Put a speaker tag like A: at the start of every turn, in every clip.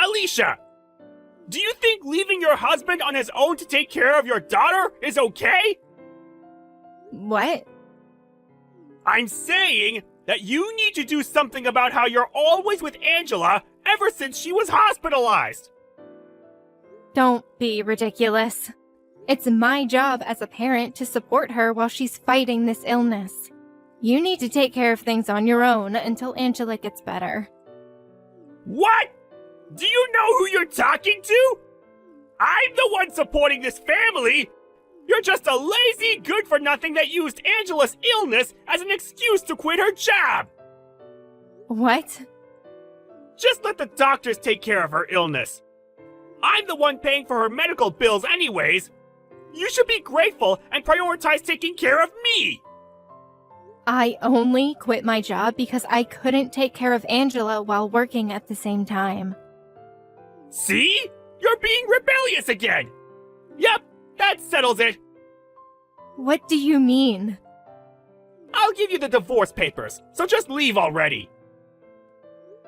A: Alicia! Do you think leaving your husband on his own to take care of your daughter is okay?
B: What?
A: I'm saying that you need to do something about how you're always with Angela ever since she was hospitalized.
B: Don't be ridiculous. It's my job as a parent to support her while she's fighting this illness. You need to take care of things on your own until Angela gets better.
A: What? Do you know who you're talking to? I'm the one supporting this family. You're just a lazy, good-for-nothing that used Angela's illness as an excuse to quit her job.
B: What?
A: Just let the doctors take care of her illness. I'm the one paying for her medical bills anyways. You should be grateful and prioritize taking care of me.
B: I only quit my job because I couldn't take care of Angela while working at the same time.
A: See? You're being rebellious again. Yep, that settles it.
B: What do you mean?
A: I'll give you the divorce papers, so just leave already.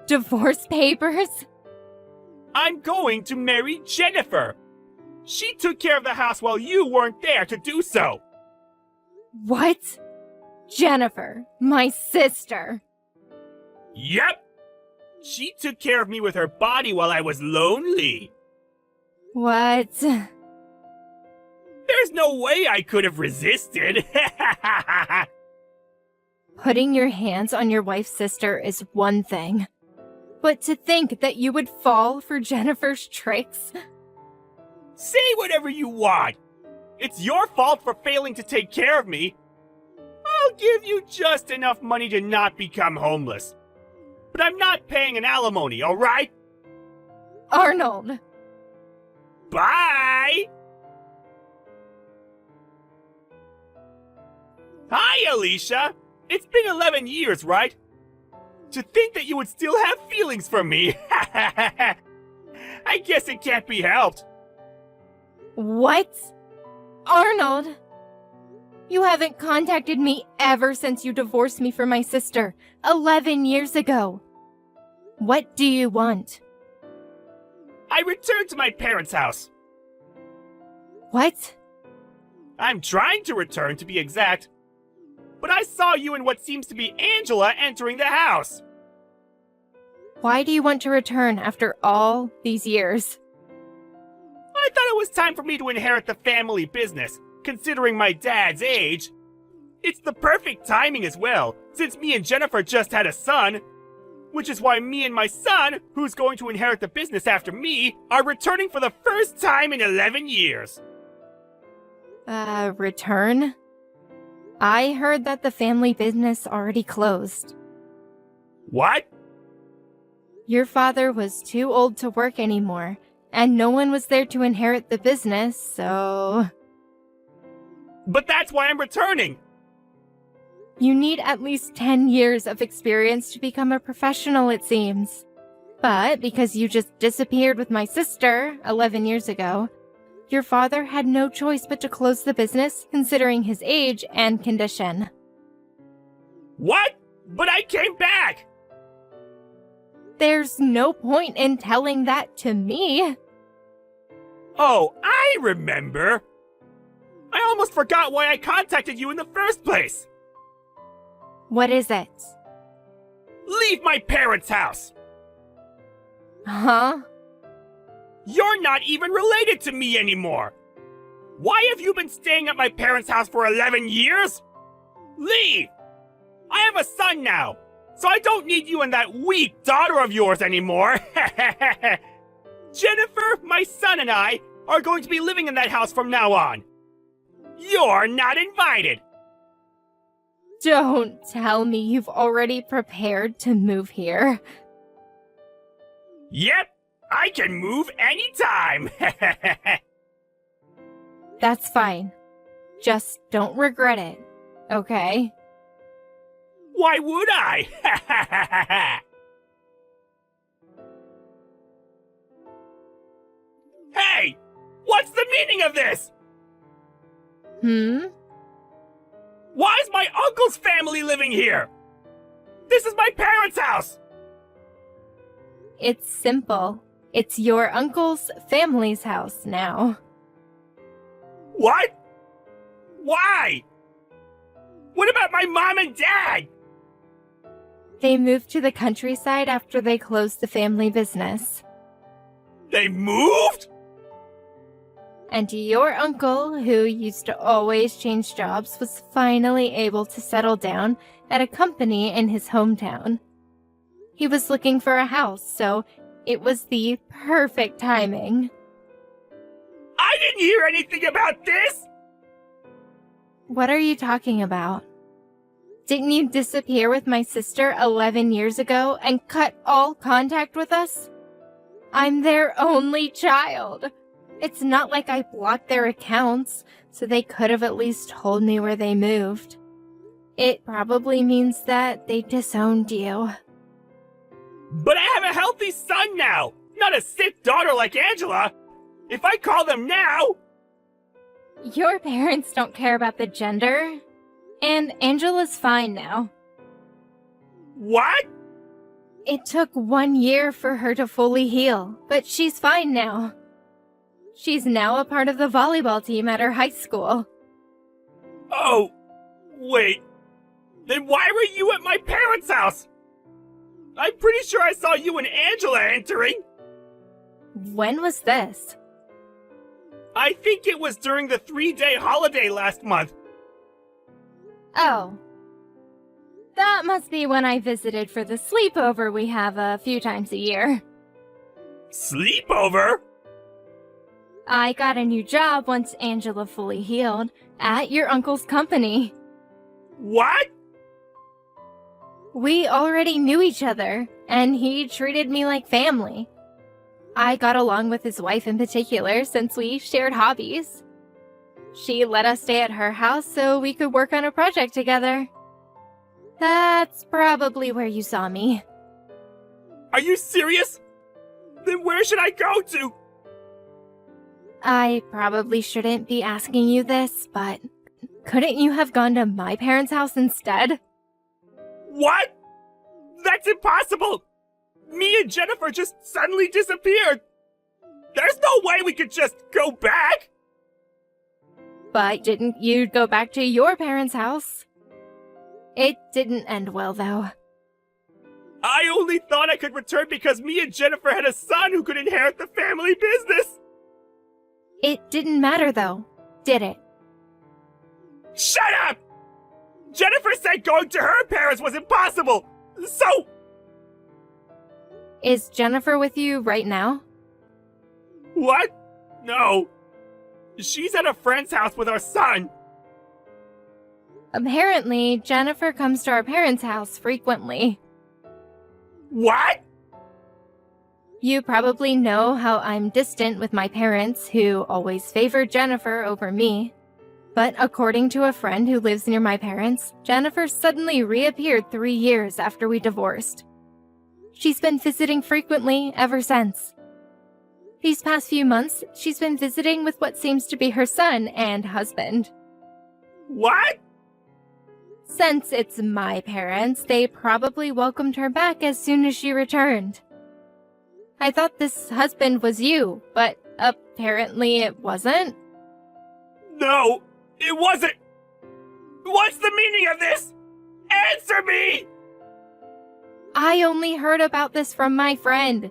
B: Divorce papers?
A: I'm going to marry Jennifer. She took care of the house while you weren't there to do so.
B: What? Jennifer, my sister.
A: Yep. She took care of me with her body while I was lonely.
B: What?
A: There's no way I could have resisted.
B: Putting your hands on your wife's sister is one thing. But to think that you would fall for Jennifer's tricks?
A: Say whatever you want. It's your fault for failing to take care of me. I'll give you just enough money to not become homeless. But I'm not paying an alimony, alright?
B: Arnold!
A: Bye! Hi, Alicia! It's been 11 years, right? To think that you would still have feelings for me! I guess it can't be helped.
B: What? Arnold! You haven't contacted me ever since you divorced me from my sister 11 years ago. What do you want?
A: I returned to my parents' house.
B: What?
A: I'm trying to return, to be exact. But I saw you and what seems to be Angela entering the house.
B: Why do you want to return after all these years?
A: I thought it was time for me to inherit the family business, considering my dad's age. It's the perfect timing as well, since me and Jennifer just had a son. Which is why me and my son, who's going to inherit the business after me, are returning for the first time in 11 years.
B: Return? I heard that the family business already closed.
A: What?
B: Your father was too old to work anymore, and no one was there to inherit the business, so...
A: But that's why I'm returning!
B: You need at least 10 years of experience to become a professional, it seems. But because you just disappeared with my sister 11 years ago, your father had no choice but to close the business considering his age and condition.
A: What? But I came back!
B: There's no point in telling that to me.
A: Oh, I remember! I almost forgot why I contacted you in the first place!
B: What is it?
A: Leave my parents' house!
B: Huh?
A: You're not even related to me anymore! Why have you been staying at my parents' house for 11 years? Leave! I have a son now, so I don't need you and that weak daughter of yours anymore! Jennifer, my son, and I are going to be living in that house from now on. You're not invited!
B: Don't tell me you've already prepared to move here.
A: Yep, I can move anytime!
B: That's fine. Just don't regret it, okay?
A: Why would I? Hey! What's the meaning of this? Why is my uncle's family living here? This is my parents' house!
B: It's simple. It's your uncle's family's house now.
A: What? Why? What about my mom and dad?
B: They moved to the countryside after they closed the family business.
A: They moved?
B: And your uncle, who used to always change jobs, was finally able to settle down at a company in his hometown. He was looking for a house, so it was the perfect timing.
A: I didn't hear anything about this!
B: What are you talking about? Didn't you disappear with my sister 11 years ago and cut all contact with us? I'm their only child. It's not like I blocked their accounts, so they could have at least told me where they moved. It probably means that they disowned you.
A: But I have a healthy son now, not a sick daughter like Angela. If I call them now...
B: Your parents don't care about the gender, and Angela's fine now.
A: What?
B: It took 1 year for her to fully heal, but she's fine now. She's now a part of the volleyball team at her high school.
A: Oh, wait. Then why were you at my parents' house? I'm pretty sure I saw you and Angela entering.
B: When was this?
A: I think it was during the 3-day holiday last month.
B: Oh. That must be when I visited for the sleepover we have a few times a year.
A: Sleepover?
B: I got a new job once Angela fully healed, at your uncle's company.
A: What?
B: We already knew each other, and he treated me like family. I got along with his wife in particular since we shared hobbies. She let us stay at her house so we could work on a project together. That's probably where you saw me.
A: Are you serious? Then where should I go to?
B: I probably shouldn't be asking you this, but couldn't you have gone to my parents' house instead?
A: What? That's impossible! Me and Jennifer just suddenly disappeared! There's no way we could just go back!
B: But didn't you go back to your parents' house? It didn't end well, though.
A: I only thought I could return because me and Jennifer had a son who could inherit the family business!
B: It didn't matter, though, did it?
A: Shut up! Jennifer said going to her parents was impossible! So...
B: Is Jennifer with you right now?
A: What? No. She's at a friend's house with our son.
B: Apparently, Jennifer comes to our parents' house frequently.
A: What?
B: You probably know how I'm distant with my parents, who always favored Jennifer over me. But according to a friend who lives near my parents, Jennifer suddenly reappeared 3 years after we divorced. She's been visiting frequently ever since. These past few months, she's been visiting with what seems to be her son and husband.
A: What?
B: Since it's my parents, they probably welcomed her back as soon as she returned. I thought this husband was you, but apparently it wasn't.
A: No, it wasn't. What's the meaning of this? Answer me!
B: I only heard about this from my friend.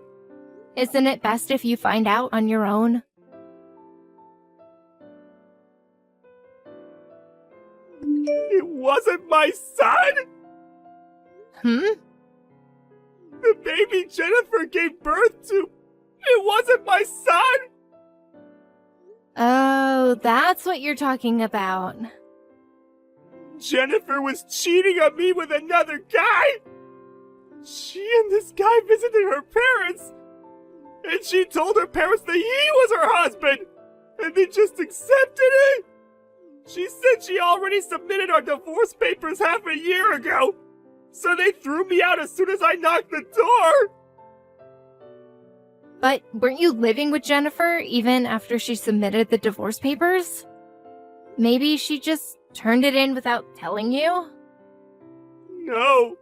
B: Isn't it best if you find out on your own?
A: It wasn't my son? The baby Jennifer gave birth to. It wasn't my son?
B: Oh, that's what you're talking about.
A: Jennifer was cheating on me with another guy. She and this guy visited her parents. And she told her parents that he was her husband. And they just accepted it. She said she already submitted our divorce papers half a year ago. So they threw me out as soon as I knocked the door.
B: But weren't you living with Jennifer even after she submitted the divorce papers? Maybe she just turned it in without telling you?
A: No.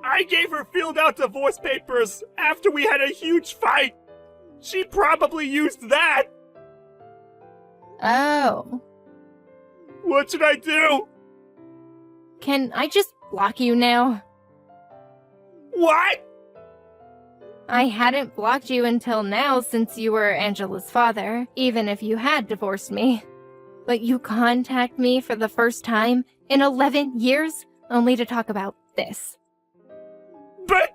A: I gave her filled out divorce papers after we had a huge fight. She probably used that!
B: Oh.
A: What should I do?
B: Can I just block you now?
A: What?
B: I hadn't blocked you until now since you were Angela's father, even if you had divorced me. But you contact me for the first time in 11 years only to talk about this.
A: But...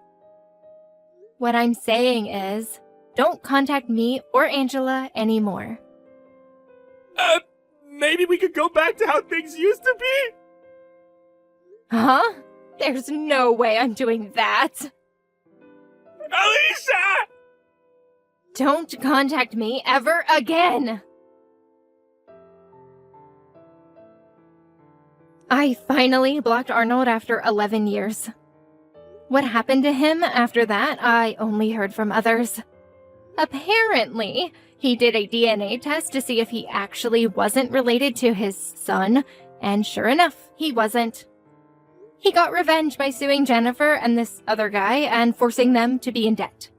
B: What I'm saying is, don't contact me or Angela anymore.
A: Maybe we could go back to how things used to be?
B: Huh? There's no way I'm doing that.
A: Alicia!
B: Don't contact me ever again! I finally blocked Arnold after 11 years. What happened to him after that, I only heard from others. Apparently, he did a DNA test to see if he actually wasn't related to his son, and sure enough, he wasn't. He got revenge by suing Jennifer and this other guy and forcing them to be in debt.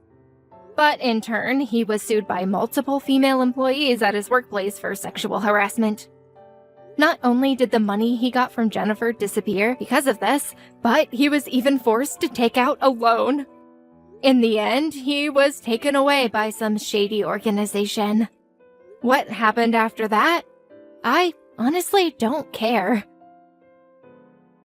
B: But in turn, he was sued by multiple female employees at his workplace for sexual harassment. Not only did the money he got from Jennifer disappear because of this, but he was even forced to take out a loan. In the end, he was taken away by some shady organization. What happened after that? I honestly don't care.